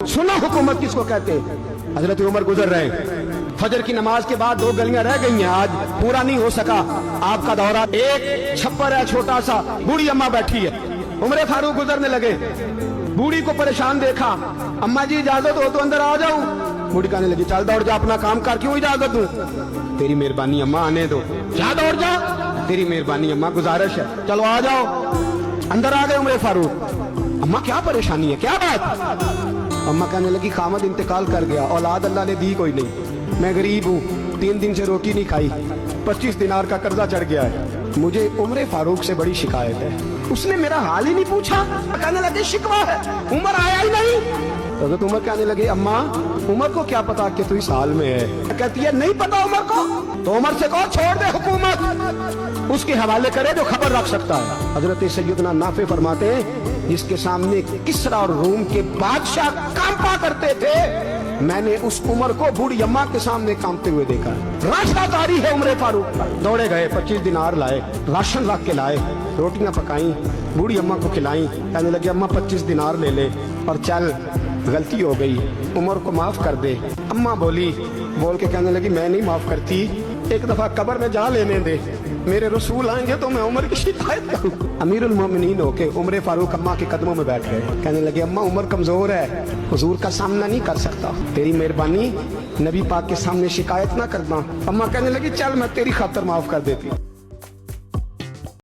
सुना हुकूमत किसको कहते हैं? हजरत उमर गुजर रहे हैं, फजर की नमाज के बाद 2 गलियां रह गई हैं, आज पूरा नहीं हो सका आपका दौरा। एक छप्पर है छोटा सा, बूढ़ी अम्मा बैठी है, उमर फारूक गुजरने लगे, बूढ़ी को परेशान देखा, अम्मा जी इजाजत हो तो अंदर आ जाऊं? बूढ़ी कहने लगी चल दौड़ जा, अपना काम कर, क्यों इजाजत दूं? तेरी मेहरबानी अम्मा, आने दो। जा दौड़ जा, तेरी मेहरबानी अम्मा, गुजारिश है, चलो आ जाओ। अंदर आ गए उमर फारूक। अम्मा क्या परेशानी है, क्या बात? अम्मा कहने लगी खामद इंतकाल कर गया, औलाद अल्लाह ने दी कोई नहीं, मैं गरीब हूँ, 3 दिन से रोटी नहीं खाई, 25 दिनार का कर्जा चढ़ गया है, मुझे उमर फारूक से बड़ी शिकायत है। उसने मेरा हाल ही नहीं पूछा, कहने लगे शिकवा है, उमर आया ही नहीं। तो उमर कहने लगे अम्मा उमर को क्या पता कि तू इस हाल में है? कहती है नहीं पता उमर को, तो उमर से कहो छोड़ दे हुकूमत, उसके हवाले करे जो खबर रख सकता है। हजरत सैयदना नाफे फरमाते हैं जिसके सामने किसरा और रूम के बादशाह कांपा करते थे, मैंने उस उमर को बूढ़ी अम्मा के सामने कांपते हुए देखा। रास्ता जारी है उमर फारूक का। दौड़े गए, 25 दिनार लाए, राशन रख के लाए, रोटियां पकाई, बूढ़ी अम्मा को खिलाई, कहने लगे अम्मा 25 दिनार ले ले और चल, गलती हो गई, उमर को माफ कर दे। अम्मा बोली, बोल के कहने लगी मैं नहीं माफ करती, एक दफा कब्र में जा लेने दे, मेरे रसूल आएंगे तो मैं उमर की शिकायत करूं। अमीरुल मोमिनीन होके उमर फारूक अम्मा के कदमों में बैठ गए, कहने लगे अम्मा उमर कमजोर है, हुजूर का सामना नहीं कर सकता, तेरी मेहरबानी नबी पाक के सामने शिकायत ना करना। अम्मा कहने लगी चल मैं तेरी खातर माफ कर देती।